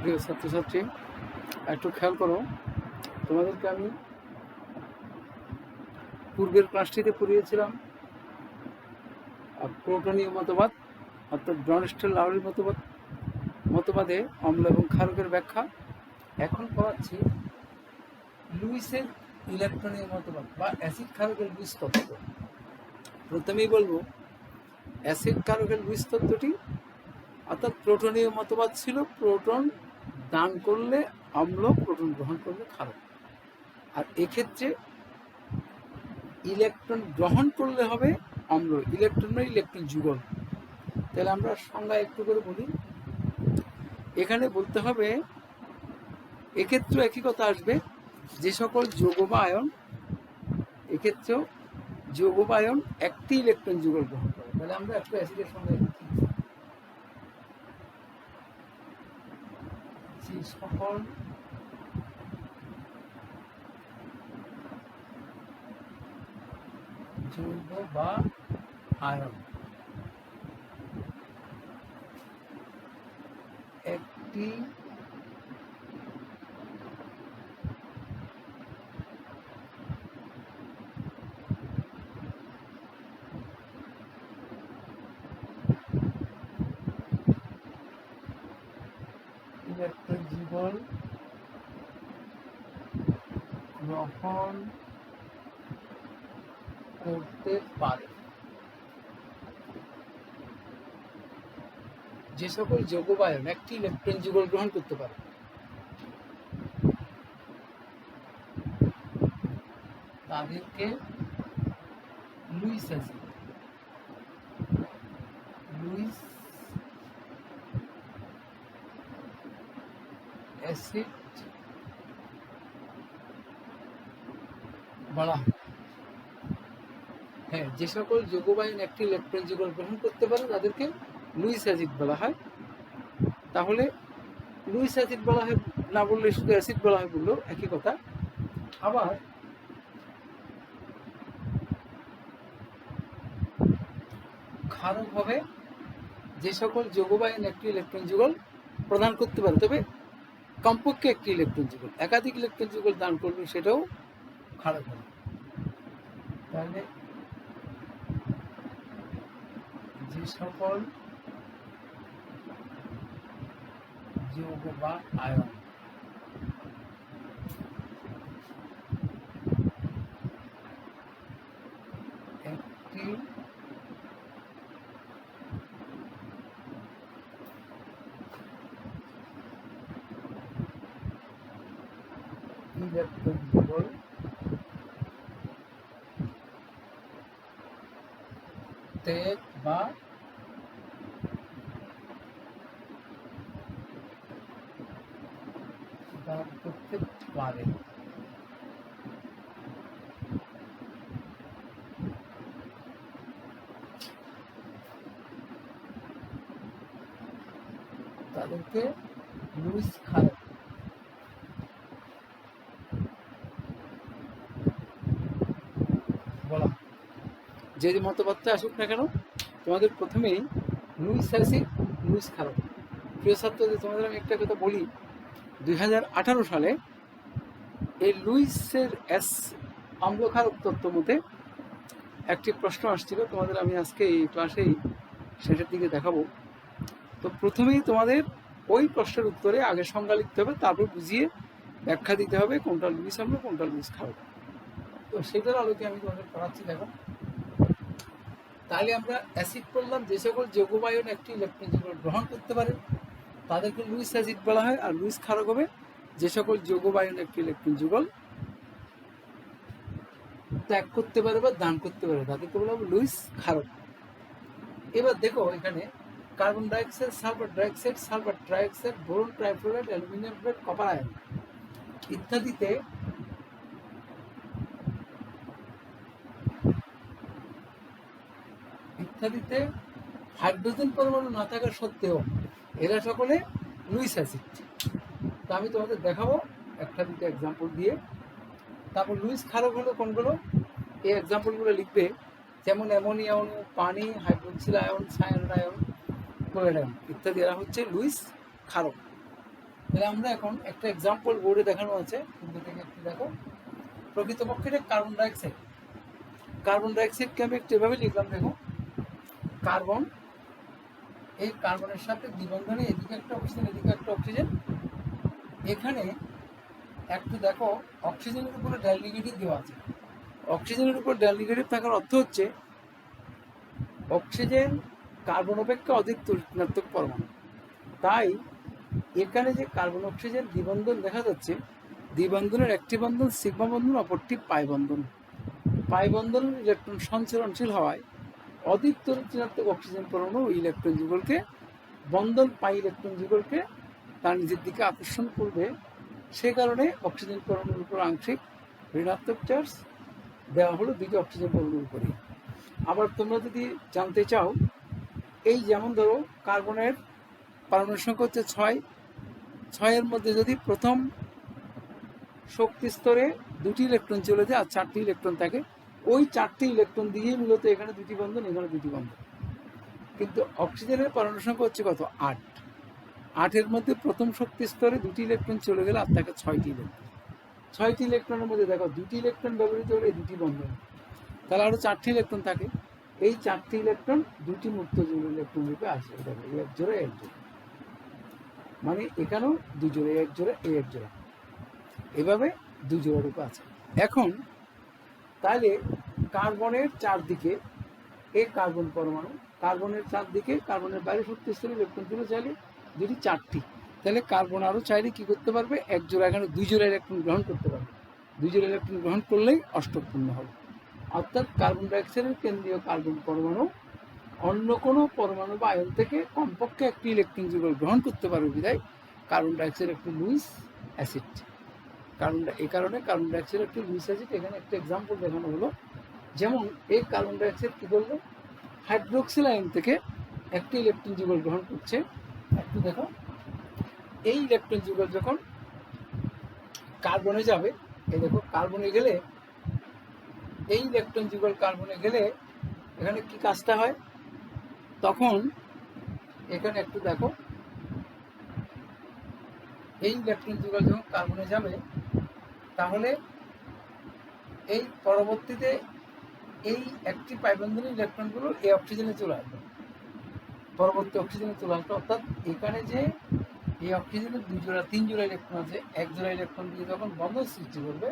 প্রিয় ছাত্রছাত্রী, একটু খেয়াল করো। তোমাদেরকে আমি পূর্বের ক্লাসটিতে পড়িয়েছিলাম প্রোটনীয় মতবাদ, অর্থাৎ ব্রনস্টেল লাউরির মতবাদে অম্ল এবং ক্ষারকের ব্যাখ্যা। এখন পড়াচ্ছি লুইসের ইলেকট্রনীয় মতবাদ বা অ্যাসিড ক্ষারকের লুইস তত্ত্ব। প্রথমেই বলবো অ্যাসিড ক্ষারকের লুইস তত্ত্বটি, অর্থাৎ প্রোটনীয় মতবাদ ছিল প্রোটন দান করলে অম্ল, প্রোটন গ্রহণ করলে ক্ষারক। আর এক্ষেত্রে ইলেকট্রন গ্রহণ করলে হবে অম্ল। ইলেকট্রন মানে ইলেকট্রন যুগল। তাহলে আমরা সংজ্ঞা একটু করে বলি। এখানে বলতে হবে, এক্ষেত্রে একই কথা আসবে, যে সকল যৌগ বা আয়ন, এক্ষেত্রেও যৌগ বা আয়ন একটি ইলেকট্রন যুগল গ্রহণ করে। তাহলে আমরা একটু অ্যাসিডের সংজ্ঞা লিখি। যে সকল যৌগ বা আয়ন একটি ইলেকট্রন যুগল গ্রহণ করতে পারে। যে সকল যৌগ বা আয়ন একটি ইলেকট্রন যুগল গ্রহণ করতে পারে তাদেরকে লুইস অ্যাসিড বলা হয়। হ্যাঁ, যে সকল যৌগ বা আয়ন একটি ইলেকট্রন যুগল গ্রহণ করতে পারে তাদেরকে লুইস অ্যাসিড বলা হয়। তাহলে লুইস অ্যাসিড বলা হয় না বললে শুধু অ্যাসিড বলা হয় বললেও একই কথা। আবার ক্ষারক হবে যে সকল যৌগ বা আয়ন একটি ইলেকট্রন যুগল প্রদান করতে পারে, তবে কমপক্ষে একটি ইলেকট্রন যুগল। একাধিক ইলেকট্রন যুগল দান করবে সেটাও ক্ষারক হবে। তাহলে যে সকল যৌগ বা আয়ন একটি ইলেকট্রন যুগল ত্যাগ বা দান করতে পারে তাদেরকে লুইস ক্ষারক বলা। যে মতবাদটা আসুক না কেন, তোমাদের প্রথমেই লুইস অ্যাসিড, লুইস ক্ষারক। প্রিয় ছাত্রদের, তোমাদের আমি একটা কথা বলি, 2018 সালে এই লুইসের অম্লক্ষারক তত্ত্ব মতে একটি প্রশ্ন আসছিল। তোমাদের আমি আজকে এই ক্লাসেই শেষের দিকে দেখাবো। তো প্রথমেই তোমাদের ওই প্রশ্নের উত্তরে আগে সংজ্ঞা লিখতে হবে, তারপর বুঝিয়ে ব্যাখ্যা দিতে হবে কোনটা লুইস অম্ল, কোনটা লুইস ক্ষারক। তো সেটার আলোকে আমি তোমাদের পড়াচ্ছি, দেখো। তাহলে আমরা অ্যাসিড বললাম যে সকল যৌগ বা আয়ন একটি ইলেকট্রন যুগল গ্রহণ করতে পারে তাদেরকে লুইস অ্যাসিড বলা হয়। আর লুইস ক্ষারক হবে যে সকল যৌগ বা আয়ন একটি ইলেকট্রন যুগল ত্যাগ করতে পারে বা দান করতে পারে তাদেরকে বলা হবে লুইস ক্ষারক। এবার দেখো এখানে carbon dioxide, sulphur dioxide, sulphur trioxide, boron trifluoride, aluminium fluoride, copper ion ইত্যাদিতে হাইড্রোজেন পরমাণু না থাকা সত্ত্বেও এরা সকলে লুইস অ্যাসিড। তো আমি তোমাদের দেখাবো একটা দুটো এক্সাম্পল দিয়ে। তারপর লুইস ক্ষারক হলো কোনগুলো, এই এক্সাম্পলগুলো লিখবে। যেমন অ্যামোনিয়া অণু, পানি, hydroxyl ion, cyanide ion, chloride ion ইত্যাদি, এরা হচ্ছে লুইস ক্ষারক। তাহলে আমরা এখন একটা এক্সাম্পল বোর্ডে দেখানো আছে, পূর্ব থেকে একটু দেখো। প্রকৃতপক্ষে এটা কার্বন ডাইঅক্সাইড। কার্বন ডাইঅক্সাইডকে আমি একটু এভাবে লিখলাম, দেখো কার্বন, এই কার্বনের সাথে দ্বিবন্ধনে এদিকে একটা অক্সিজেন এদিকে একটা অক্সিজেন। এখানে একটু দেখো অক্সিজেনের উপরে ডাল নেগেটিভ দেওয়া আছে। অক্সিজেনের উপর ডাল নেগেটিভ থাকার অর্থ হচ্ছে অক্সিজেন কার্বন অপেক্ষা অধিক ঋণাত্মক পরমাণু। তাই এখানে যে কার্বন অক্সিজেন দ্বিবন্ধন দেখা যাচ্ছে, দ্বিবন্ধনের একটি বন্ধন সিগমা বন্ধন, অপরটি পাই বন্ধন। পাই বন্ধনের ইলেকট্রন সঞ্চরণশীল হওয়ায় অধিক ঋণাত্মক অক্সিজেন পরমাণু ইলেকট্রন যুগলকে বন্ধন পাই ইলেকট্রন যুগলকে তার নিজের দিকে আকর্ষণ করবে। সে কারণে অক্সিজেন পরমাণুর উপর আংশিক ঋণাত্মক চার্জ দেওয়া হলো দুটি অক্সিজেন পরমাণুর উপরে। আবার তোমরা যদি জানতে চাও, এই যেমন ধরো কার্বনের পারমাণবিক সংখ্যা হচ্ছে 6, 6-এর মধ্যে যদি প্রথম শক্তি স্তরে 2টি ইলেকট্রন চলে যায় আর 4টি ইলেকট্রন থাকে, ওই 4টি ইলেকট্রন দিয়েই মূলত এখানে 2টি বন্ধন, এখানে 2টি বন্ধন। কিন্তু অক্সিজেনের পারমাণবিক সংখ্যা হচ্ছে কত? 8। 8-এর মধ্যে প্রথম শক্তি স্তরে 2টি ইলেকট্রন চলে গেলে আর থাকে 6টি ইলেকট্রন। 6টি ইলেকট্রনের মধ্যে দেখো 2টি ইলেকট্রন ব্যবহৃত হলে 2টি বন্ধন, তাহলে আরও 4টি ইলেকট্রন থাকে। এই 4টি ইলেকট্রন 2টি মুক্ত যৌগ ইলেকট্রন রূপে আসে। দেখো এক জোড়া এক জোড়া, মানে এখানেও 2 জোড়া, এক জোড়া এক জোড়া, এভাবে 2 জোড়া রূপে আছে। এখন তাহলে কার্বনের চারদিকে এই কার্বন পরমাণু, কার্বনের চারদিকে কার্বনের বাইরে শক্তি স্তরে ইলেকট্রন তুলে চাইলে 2টি 4টি, তাহলে কার্বন আরও চাইলে কী করতে পারবে? এক জোড়া, এখানে 2 জোড়া ইলেকট্রন গ্রহণ করতে পারবে। 2 জোড়া ইলেকট্রন গ্রহণ করলেই অষ্টক পূর্ণ হবে। অর্থাৎ কার্বন ডাইঅক্সাইডের কেন্দ্রীয় কার্বন পরমাণু অন্য কোনো পরমাণু বা আয়ন থেকে কমপক্ষে একটি ইলেকট্রন যুগল গ্রহণ করতে পারবে, বিধায় কার্বন ডাইঅক্সাইড একটি লুইস অ্যাসিড। এই কারণে কার্বন ডাইঅক্সাইড একটি লুইস অ্যাসিড। এখানে একটা এক্সাম্পল দেখানো হলো, যেমন এই কার্বন ডাইঅক্সাইড কী করলো? হাইড্রোক্সিল আয়ন থেকে একটি ইলেকট্রন যুগল গ্রহণ করছে। একটু দেখো, এই ইলেকট্রন যুগল যখন কার্বনে যাবে, এই দেখো কার্বনে গেলে, এই ইলেকট্রন যুগল কার্বনে গেলে এখানে কি কাজটা হয়? তখন এখানে একটু দেখো, এই ইলেকট্রন যুগল যখন কার্বনে যাবে, তাহলে এই পরবর্তীতে এই একটি পাইবন্ধনী ইলেকট্রনগুলো এই অক্সিজেনে চলে আসবে, পরবর্তী অক্সিজেনে চলে আসবে। অর্থাৎ এখানে যে এই অক্সিজেনের 2 জোড়া 3 জোড়া ইলেকট্রন আছে, এক জোড়া ইলেকট্রন দিয়ে যখন বন্ধন সৃষ্টি করবে,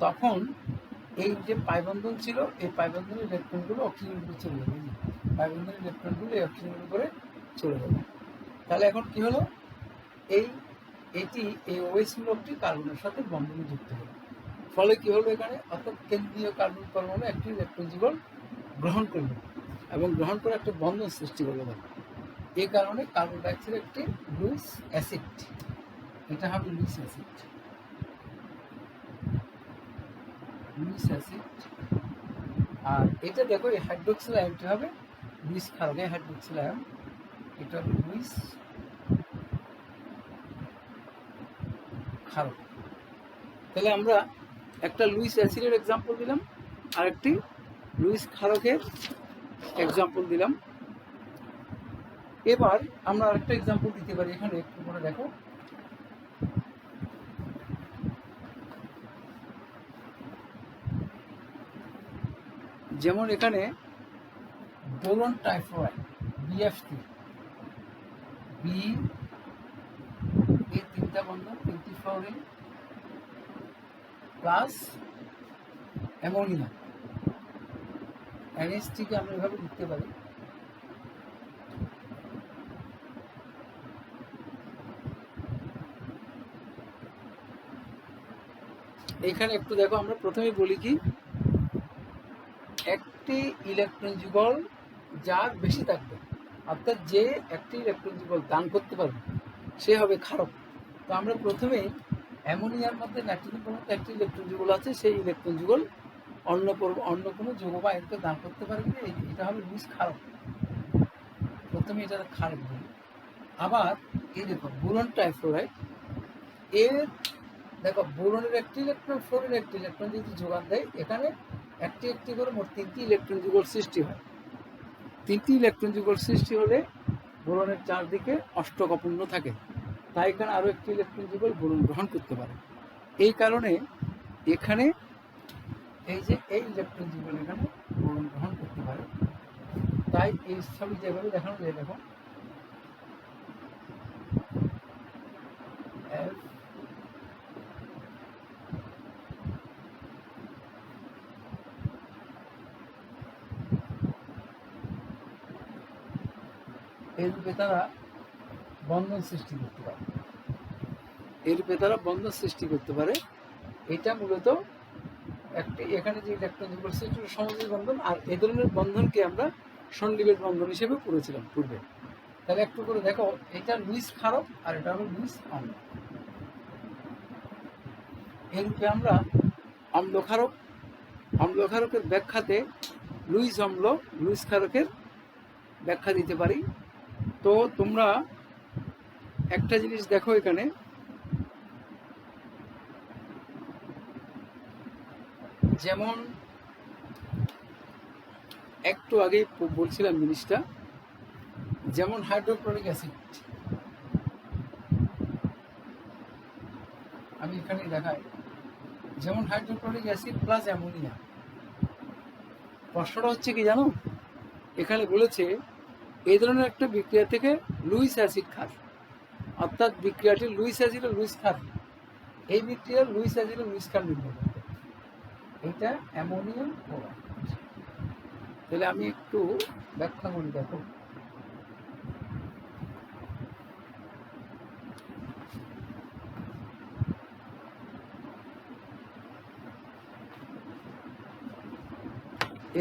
তখন এই যে পাইবন্ধন ছিল, এই পাইবন্ধনী ইলেকট্রনগুলো অক্সিজেনের উপরে চলে যাবে। পাইবন্ধনী ইলেকট্রনগুলো এই অক্সিজেনের উপরে চলে যাবে। তাহলে এখন কি হলো? এই OH মূলকটি কার্বনের সাথে বন্ধনে যুক্ত হলো। ফলে কি হলো এখানে? অর্থাৎ কেন্দ্রীয় কার্বন পরমাণু একটি ইলেকট্রন যুগল গ্রহণ করলো এবং গ্রহণ করে একটা বন্ধন সৃষ্টি করলো। এই কারণে কার্বন ডাইঅক্সাইড একটি লুইস অ্যাসিড। এটা হবে লুইস অ্যাসিড। Lewis acid. আর এটা দেখো, এই হাইড্রোক্সিল আয়নটি হবে লুইস ক্ষারক। এই হাইড্রোক্সিল আয়ন, এটা হবে লুইস ক্ষারক। তাহলে আমরা একটা লুইস অ্যাসিডের এক্সাম্পল দিলাম, আর একটি লুইস ক্ষারকের এক্সাম্পল দিলাম। এবার আমরা আরেকটা এক্সাম্পল দিতে পারি। এখানে একটু করে দেখো, যেমন এখানে বোরন ট্রাইফ্লোরাইড BF3, বি, এই 3টা বন্ধন, 3টি ফ্লোরিন প্লাস অ্যামোনিয়া, NH3-কে আমরা এভাবে লিখতে পারি। এখানে একটু দেখো, আমরা প্রথমে বলি কি, একটি ইলেকট্রন যুগল যার বেশি থাকবে, অর্থাৎ যে একটি ইলেকট্রন যুগল দান করতে পারবে, সে হবে ক্ষারক। তো আমরা প্রথমেই অ্যামোনিয়ার মধ্যে নাইট্রোজেন পরমাণুতে একটি ইলেকট্রন যুগল আছে, সেই ইলেকট্রন যুগল অন্য কোনো যৌগ বা আয়নকে দান করতে পারবে, এটা হবে লুইস ক্ষারক। প্রথমে এটা ক্ষারক বলি। আবার এই দেখো বোরন ট্রাইফ্লোরাইড, এর দেখো বোরনের একটি ইলেকট্রন, ফ্লোরিনের একটি ইলেকট্রন যদি যোগান দেয়, এখানে একটি করে মোট 3টি ইলেকট্রন যুগল সৃষ্টি হয়। 3টি ইলেকট্রন যুগল সৃষ্টি হলে বোরনের চারদিকে অষ্টক অপূর্ণ থাকে, তাই এখানে আরও একটি ইলেকট্রন যুগল বোরন গ্রহণ করতে পারে। এই কারণে এখানে এই যে এই ইলেকট্রন যুগল এখানে বোরন গ্রহণ করতে পারে। তাই এই ছবি যেভাবে দেখানো যায়, দেখো এই রূপে তারা বন্ধন সৃষ্টি করতে পারে, এই রূপে তারা বন্ধন সৃষ্টি করতে পারে। এটা মূলত একটি এখানে যে ইলেকট্রন যুগল সৃষ্টি সমযোজী বন্ধন, আর এই ধরনের বন্ধনকে আমরা সন্নিবেশ বন্ধন হিসেবে পড়েছিলাম পূর্বে। তাহলে একটু করে দেখো, এটা লুইস ক্ষারক আর এটা হলো লুইস অম্ল। এই রূপে আমরা অম্ল ক্ষারকের ব্যাখ্যাতে লুইস অম্ল, লুইস ক্ষারকের ব্যাখ্যা দিতে পারি। তো তোমরা একটা জিনিস দেখো, এখানে যেমন একটু আগেই বলছিলাম জিনিসটা, যেমন হাইড্রোক্লোরিক অ্যাসিড, আমি এখানে দেখাই, যেমন হাইড্রোক্লোরিক অ্যাসিড প্লাস অ্যামোনিয়া। প্রশ্নটা হচ্ছে কি জানো, এখানে বলেছে এই ধরনের একটা বিক্রিয়া থেকে লুইস অ্যাসিড ক্ষার, অর্থাৎ বিক্রিয়াটি লুইস অ্যাসিড ও লুইস ক্ষার, এই বিক্রিয়া লুইস অ্যাসিড ও লুইস ক্ষার নির্ভর করবে। এটা অ্যামোনিয়াম ক্লোরাইড। তাহলে আমি একটু ব্যাখ্যা করি, দেখো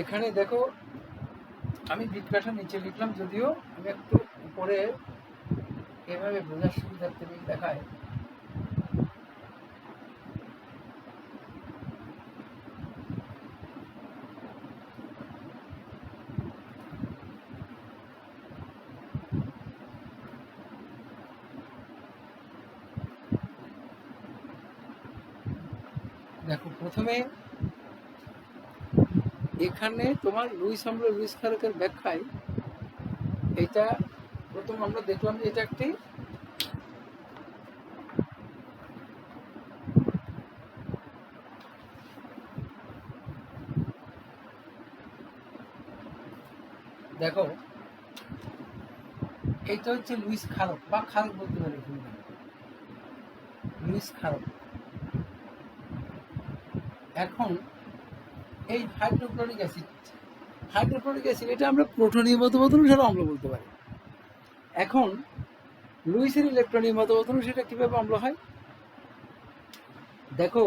এখানে দেখো, আমি বিক্রিয়াটা নিচে লিখলাম, যদিও আমি একটু উপরে এভাবে বোঝার সুবিধার্থে দেখায়। দেখো প্রথমে এখানে তোমার লুইস অম্ল লুইস ক্ষারকের ব্যাখ্যায় এটা প্রথম আমরা দেখলাম যে এটা একটি দেখো এটা হচ্ছে লুইস ক্ষারক বা ক্ষারক বলতে পারি, লুইস ক্ষারক। এখন এই হাইড্রোক্লোরিক অ্যাসিড এটা আমরা প্রোটনীয় মতবর্তন সেটা অম্ল বলতে পারি। এখন লুইসের ইলেকট্রনীয় মতবর্তন সেটা কিভাবে অম্ল হয়, দেখো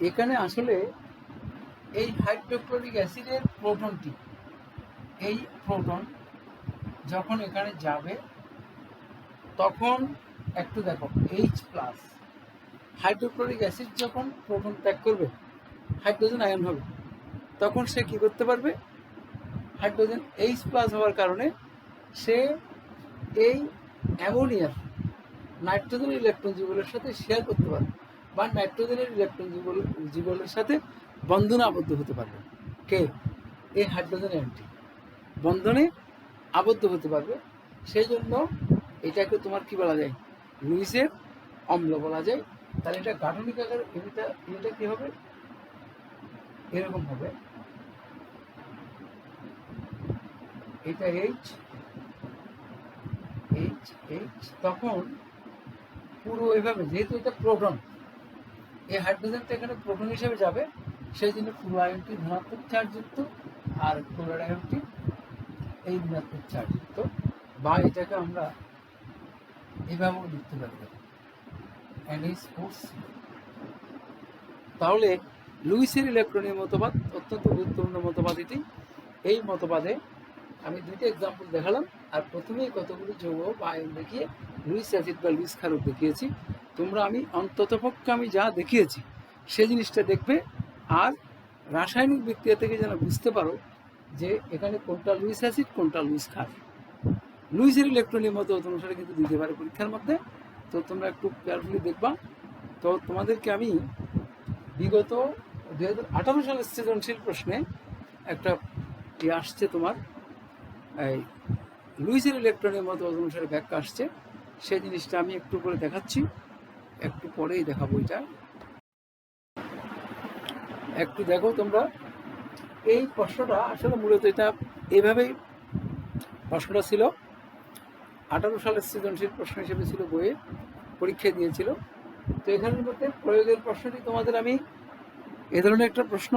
এখানে আসলে এই হাইড্রোক্লোরিক অ্যাসিডের প্রোটনটি, এই প্রোটন যখন এখানে যাবে তখন একটু দেখো H প্লাস, হাইড্রোক্লোরিক অ্যাসিড যখন প্রোটন ত্যাগ করবে হাইড্রোজেন আয়ন হবে, তখন সে কি করতে পারবে, হাইড্রোজেন H প্লাস হওয়ার কারণে সে এই অ্যামোনিয়ার নাইট্রোজেনের ইলেকট্রন যুগলের সাথে শেয়ার করতে পারবে, বা নাইট্রোজেনের ইলেকট্রন যুগলের সাথে বন্ধনে আবদ্ধ হতে পারবে। কে? এই হাইড্রোজেন অ্যান্টি বন্ধনে আবদ্ধ হতে পারবে। সেই জন্য এটাকে তোমার কি বলা যায়, লুইসের অম্ল বলা যায়। তাহলে এটা গাঠনিক আকার, এটা কি হবে, এরকম হবে, এটা H, তখন পুরো এভাবে, যেহেতু এটা প্রোটন, এই হাইড্রোজেনটা এখানে প্রোটন হিসেবে যাবে, সেই জন্য পুরো আয়নটি ধনাত্মক চার্জযুক্ত আর ক্লোরাইড আয়নটি এই ঋণাত্মক চার্জযুক্ত, বা এটাকে আমরা এভাবেও লিখতে পারি NH4। তাহলে লুইসের ইলেকট্রনীয় মতবাদ অত্যন্ত গুরুত্বপূর্ণ মতবাদ এটি। এই মতবাদে আমি দুইটা এক্সাম্পল দেখালাম, আর প্রথমেই কতগুলি যৌগ বা আয়ন দেখিয়ে লুইস অ্যাসিড বা লুইস ক্ষারক দেখিয়েছি। তোমরা আমি অন্ততপক্ষে আমি যা দেখিয়েছি সেই জিনিসটা দেখবে, আর রাসায়নিক বিক্রিয়া থেকে যেন বুঝতে পারো যে এখানে কোনটা লুইস অ্যাসিড কোনটা লুইস ক্ষার। লুইসের ইলেকট্রনীয় মতবাদ অনুসারে কিন্তু দিতে পারে পরীক্ষার মধ্যে, তো তোমরা একটু কেয়ারফুলি দেখবা। তো তোমাদেরকে আমি বিগত 2018 সালের সৃজনশীল প্রশ্নে একটা আসছে তোমার এই লুইসের ইলেকট্রনীয় মতবাদ অনুসারে ব্যাখ্যা আসছে, সেই জিনিসটা আমি একটু করে দেখাচ্ছি, একটু পরেই দেখাবো। এটা একটু দেখো তোমরা। এই প্রশ্নটা আসলে মূলত এটা এভাবেই প্রশ্নটা ছিল। 18 সালের সৃজনশীল প্রশ্ন হিসেবে ছিল, বইয়ে পরীক্ষা দিয়েছিল। তো এখানের মধ্যে প্রয়োগের প্রশ্নটি তোমাদের আমি এ ধরনের একটা প্রশ্ন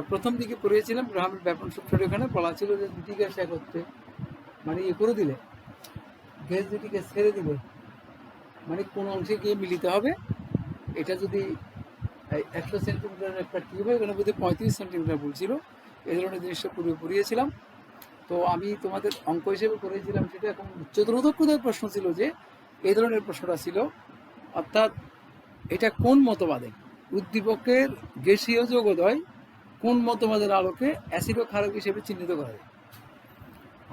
প্রথম দিকে পড়িয়েছিলাম। গ্রাহামের ব্যাপন সূত্রটা এখানে বলা ছিল যে দুটি গ্যাস একত্রে মানে করে দিলে, গ্যাস দুটিকে ছেড়ে দিলে মানে কোন অংশে গিয়ে মিলিত হবে। এটা যদি 100 সেন্টিমিটার একটা টিউব হয়, এখানে বোধহয় 35 সেন্টিমিটার বলছিল। এই ধরনের জিনিসটা পূর্বে পড়িয়েছিলাম। তো আমি তোমাদের অঙ্ক হিসেবে করেছিলাম সেটা। এখন উচ্চতরোধক প্রশ্ন ছিল যে এই ধরনের প্রশ্নটা ছিল, অর্থাৎ এটা কোন মতবাদে উদ্দীপকের গ্যাসীয় যৌগদ্বয় কোন মতবাদের আলোকে অ্যাসিড ও ক্ষারক হিসেবে চিহ্নিত করা যায়।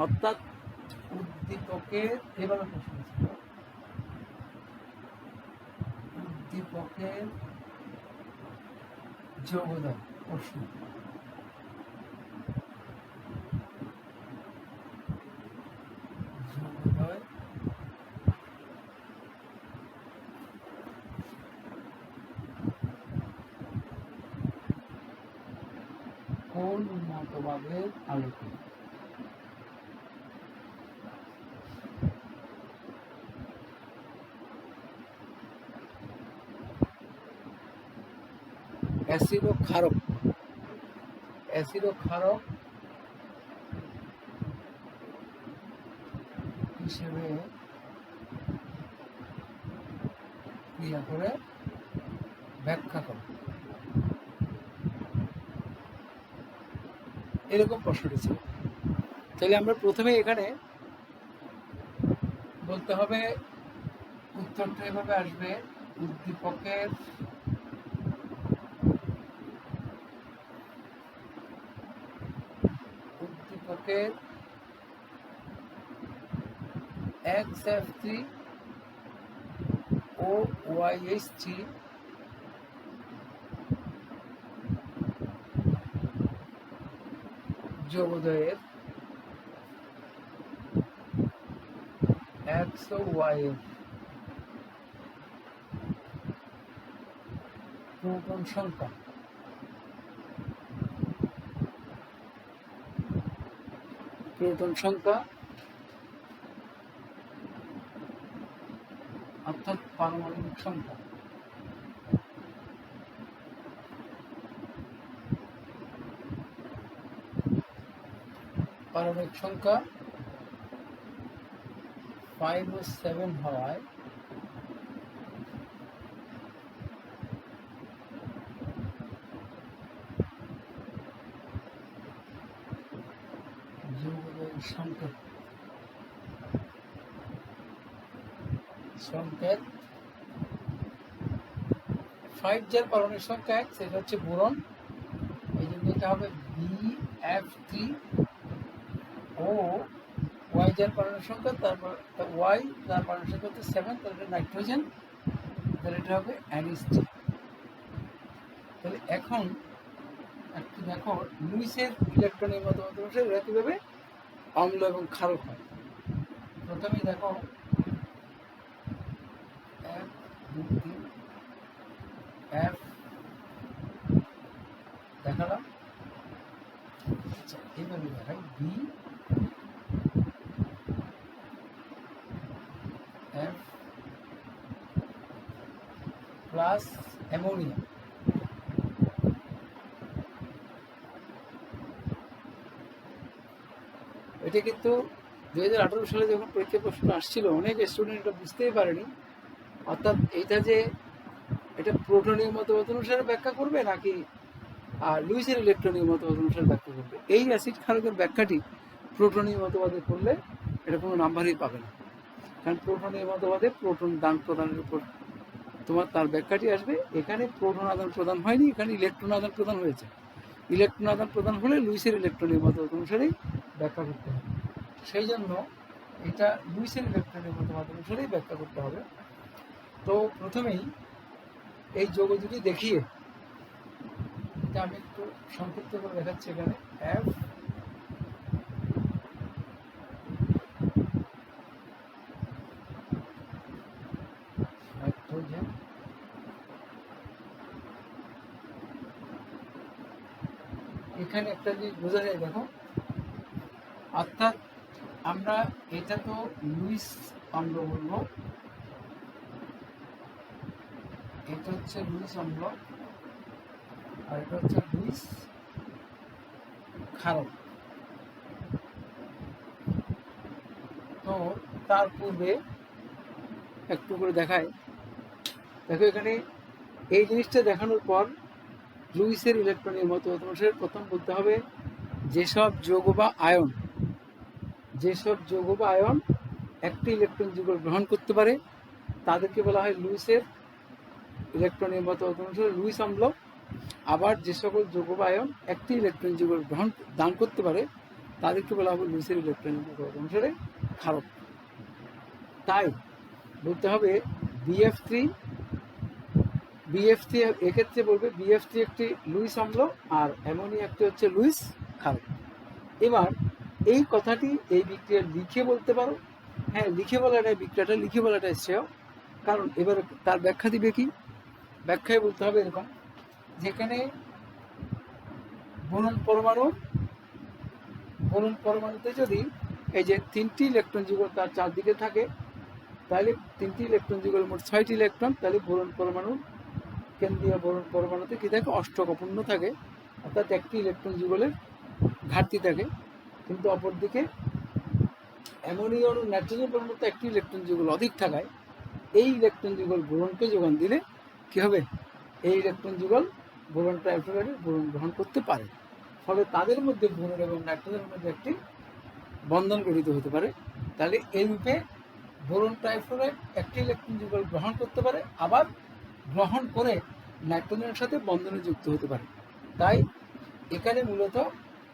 অর্থাৎ উদ্দীপকের এবার প্রশ্ন ছিল, উদ্দীপকের যৌগদ্বয় প্রশ্ন, যৌগদ্বয় কোন মতবাদের আলোকে অ্যাসিড ও ক্ষারক, অ্যাসিড ও ক্ষারক হিসেবে ক্রিয়া করে ব্যাখ্যা করো, এরকম প্রশ্নটি ছিল। তাহলে আমরা প্রথমে এখানে বলতে হবে, উত্তরটা এভাবে আসবে, উদ্দীপকের XF3 ও OH3 যৌগদ্বয়ের X ও Y এর প্রোটন সংখ্যা অর্থাৎ পারমাণবিক সংখ্যা, পারমাণবিক সংখ্যা 5 ও 7 হওয়ায় যৌগদ্বয়ের সংকেত 5 যার পারমাণবিক সংখ্যা 1, সেটা হচ্ছে বোরন। এই জন্য এটা হবে BF3 ও Y যার পারমাণবিক সংখ্যা, তারপর Y যার পারমাণবিক সংখ্যা হচ্ছে 7, তাহলে নাইট্রোজেন, তাহলে এটা হবে NH3। তাহলে এখন একটু দেখো লুইসের ইলেকট্রনের মতামত অনুসারে এরা কিভাবে অম্ল এবং ক্ষারক হয়। প্রথমেই দেখো 1 2 3 F দেখালাম। আচ্ছা, এইভাবে দেখাই B F প্লাস অ্যামোনিয়া। এটা কিন্তু 2018 সালে যখন পরীক্ষা প্রশ্ন আসছিল, অনেক স্টুডেন্ট এটা বুঝতেই পারেনি। অর্থাৎ এইটা যে এটা প্রোটনীয় মতবাদ অনুসারে ব্যাখ্যা করবে নাকি লুইসের ইলেকট্রনীয় মতবাদ অনুসারে ব্যাখ্যা করবে। এই অ্যাসিড ক্ষারকের ব্যাখ্যাটি প্রোটনীয় মতবাদে করলে এটা কোনো নাম্বারই পাবে না, কারণ প্রোটনীয় মতবাদে প্রোটন দান প্রদানের উপর তোমার তার ব্যাখ্যাটি আসবে। এখানে প্রোটন আদান প্রদান হয়নি, এখানে ইলেকট্রন আদান প্রদান হয়েছে। ইলেকট্রন আদান প্রদান হলে লুইসের ইলেকট্রনীয় মতবাদ অনুসারেই ব্যাখ্যা করতে হবে। সেই জন্য এটা লুইসের ইলেকট্রনীয় মতবাদ অনুসারেই ব্যাখ্যা করতে হবে। তো প্রথমেই এই যৌগ দুটি দেখিয়ে এটা আমি একটু সংক্ষিপ্ত করে দেখাচ্ছি। এখানে F বলছে, এখানে একটা জিনিস বোঝা যায়, দেখো, অর্থাৎ আমরা এটা তো লুইস অম্ল বলবো, এটা হচ্ছে লুইস অম্ল আর এটা হচ্ছে লুইস ক্ষারক। তো তার পূর্বে একটু করে দেখায়, দেখো এখানে এই জিনিসটা দেখানোর পর লুইসের ইলেকট্রনের মত অনুসারে প্রথম বলতে হবে যেসব যৌগ বা আয়ন একটি ইলেকট্রন যুগল গ্রহণ করতে পারে তাদেরকে বলা হয় লুইসের ইলেকট্রনের মত অনুসারে লুইস অম্ল। আবার যে সকল যৌগ বা আয়ন একটি ইলেকট্রন যুগল গ্রহণ দান করতে পারে তাদেরকে বলা হবে লুইসের ইলেকট্রনের মত অনুসারে ক্ষারক। তাই বলতে হবে BF3 এক্ষেত্রে বলবে BF3 একটি লুইস অম্ল আর অ্যামোনিয়া একটি হচ্ছে লুইস ক্ষারক। এবার এই কথাটি এই বিক্রিয়া লিখে বলতে পারো, হ্যাঁ লিখে বলাটাই, বিক্রিয়াটা লিখে বলাটাই শ্রেয়, কারণ এবার তার ব্যাখ্যা দিবে কি, ব্যাখ্যায় বলতে হবে এরকম, যেখানে বোরন পরমাণুতে যদি এই যে 3টি ইলেকট্রন যুগল তার চারদিকে থাকে, তাহলে 3টি ইলেকট্রন যুগল মোট 6টি ইলেকট্রন, তাহলে বোরন পরমাণু কেন্দ্রীয় বোরন পরমাণুতে কি থাকে, অষ্টক অপূর্ণ থাকে, অর্থাৎ একটি ইলেকট্রন যুগলের ঘাটতি থাকে। কিন্তু অপরদিকে অ্যামোনিয়া ও নাইট্রোজেন পরমাণুতে একটি ইলেকট্রন যুগল অধিক থাকায় এই ইলেকট্রন যুগল বোরনকে যোগান দিলে কি হবে, এই ইলেকট্রন যুগল বোরন ট্রাইফ্লোরাইডের বোরন গ্রহণ করতে পারে, ফলে তাদের মধ্যে বোরন এবং নাইট্রোজেনের মধ্যে একটি বন্ধন গঠিত হতে পারে। তাহলে এই রূপে বোরন ট্রাইফ্লোরাইড একটি ইলেকট্রন যুগল গ্রহণ করতে পারে, আবার গ্রহণ করে নাইট্রোজেনের সাথে বন্ধনে যুক্ত হতে পারে। তাই এখানে মূলত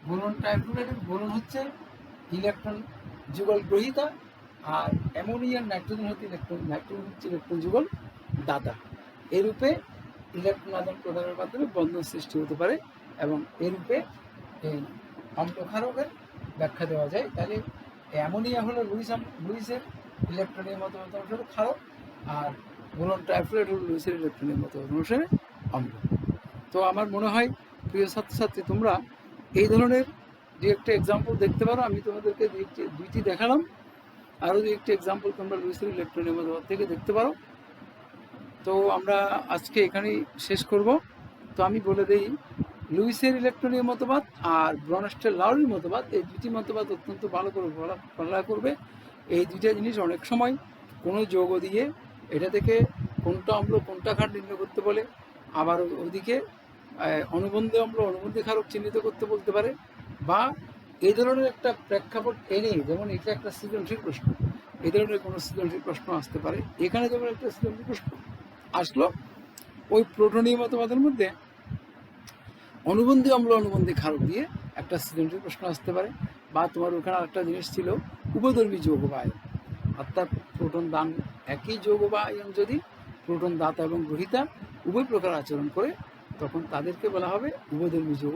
বোরন ট্রাইফ্লোরাইডের বোরন হচ্ছে ইলেকট্রন যুগল গ্রহীতা, আর অ্যামোনিয়া নাইট্রোজেন হচ্ছে ইলেকট্রন যুগল দাতা। এরূপে ইলেকট্রন আদান প্রদানের মাধ্যমে বন্ধন সৃষ্টি হতে পারে এবং এরূপে এই অম্ল ক্ষারকের ব্যাখ্যা দেওয়া যায়। তাহলে অ্যামোনিয়া হলো লুইসের ইলেকট্রনের মত অনুসারে ক্ষারক, আর বোরন ট্রাইফ্লোরাইড হলো লুইসের ইলেকট্রনের মত অনুসারে অম্ল। তো আমার মনে হয় প্রিয় ছাত্রছাত্রী, তোমরা এই ধরনের দু একটা এক্সাম্পল দেখতে পারো। আমি তোমাদেরকে দুইটি দেখালাম, আরও দু একটি এক্সাম্পল তোমরা লুইসের ইলেকট্রনের মতবাদ থেকে দেখতে পারো। তো আমরা আজকে এখানেই শেষ করব। তো আমি বলে দিই, লুইসের ইলেকট্রনীয় মতবাদ আর ব্রনস্টেল-লাউরির মতবাদ, এই দুটি মতবাদ অত্যন্ত ভালো করে পড়াশোনা করবে। এই দুইটা জিনিস অনেক সময় কোনো যৌগ দিয়ে এটা থেকে কোনটা অম্ল কোনটা ক্ষার নির্ণয় করতে বলে, আবার ওদিকে অনুবন্ধী অম্ল অনুবন্ধী ক্ষারক চিহ্নিত করতে বলতে পারে, বা এই ধরনের একটা প্রেক্ষাপট এনে, যেমন এটা একটা সৃজনশীল প্রশ্ন, এই ধরনের কোনো সৃজনশীল প্রশ্ন আসতে পারে। এখানে যেমন একটা সৃজনশীল প্রশ্ন আসলো ওই প্লুটোনীয় মতবাদের মধ্যে অনুবন্ধী অম্ল অনুবন্ধী ক্ষারক দিয়ে একটা সৃজনশীল প্রশ্ন আসতে পারে। বা তোমার ওখানে আরেকটা জিনিস ছিল উভধর্মী যৌগ বা আয়ন, অর্থাৎ প্রোটন দান একই যৌগ বা আয়ন যদি প্রোটন দাতা এবং গ্রহীতা উভয় প্রকার আচরণ করে তখন তাদেরকে বলা হবে উভধর্মী যৌগ।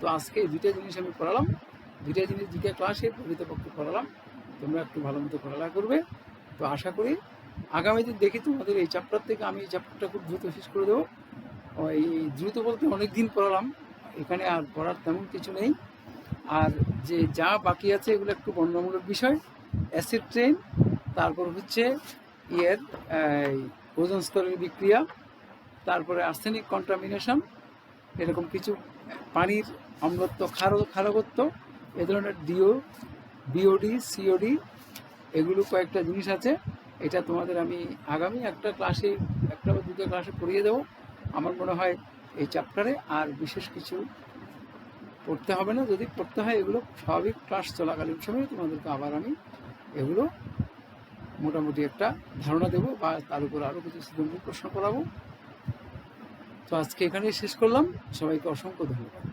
তো আজকে এই দুইটা জিনিস আমি পড়ালাম, দুইটা ক্লাসে প্রকৃতপক্ষে পড়ালাম। তোমরা একটু ভালো মতো পড়ালেখা করবে। তো আশা করি আগামী দিন দেখি তোমাদের এই চ্যাপ্টার থেকে আমি এই চ্যাপ্টারটা খুব দ্রুত শেষ করে দেবো। এই দ্রুত বলতে অনেক দিন পড়ালাম, এখানে আর পড়ার তেমন কিছু নেই। আর যে যা বাকি আছে এগুলো একটু বর্ণনামূলক বিষয়, অ্যাসিড ট্রেন, তারপর হচ্ছে ওজোন স্তরের বিক্রিয়া, তারপরে আর্সেনিক কন্টামিনেশন, এরকম কিছু পানির অম্লত্ব ক্ষারকত্ব, এ ধরনের বিওডি সিওডি, এগুলো কয়েকটা জিনিস আছে। এটা তোমাদের আমি আগামী একটা বা দুটো ক্লাসে পড়িয়ে দেবো। আমার মনে হয় এই চ্যাপ্টারে আর বিশেষ কিছু পড়তে হবে না। যদি পড়তে হয় এগুলো স্বাভাবিক ক্লাস চলাকালীন সময়ে তোমাদেরকে আবার আমি এগুলো মোটামুটি একটা ধারণা দেবো, বা তার উপর আরও কিছু সৃজনশীল প্রশ্ন করাবো। তো আজকে এখানেই শেষ করলাম। সবাইকে অসংখ্য ধন্যবাদ।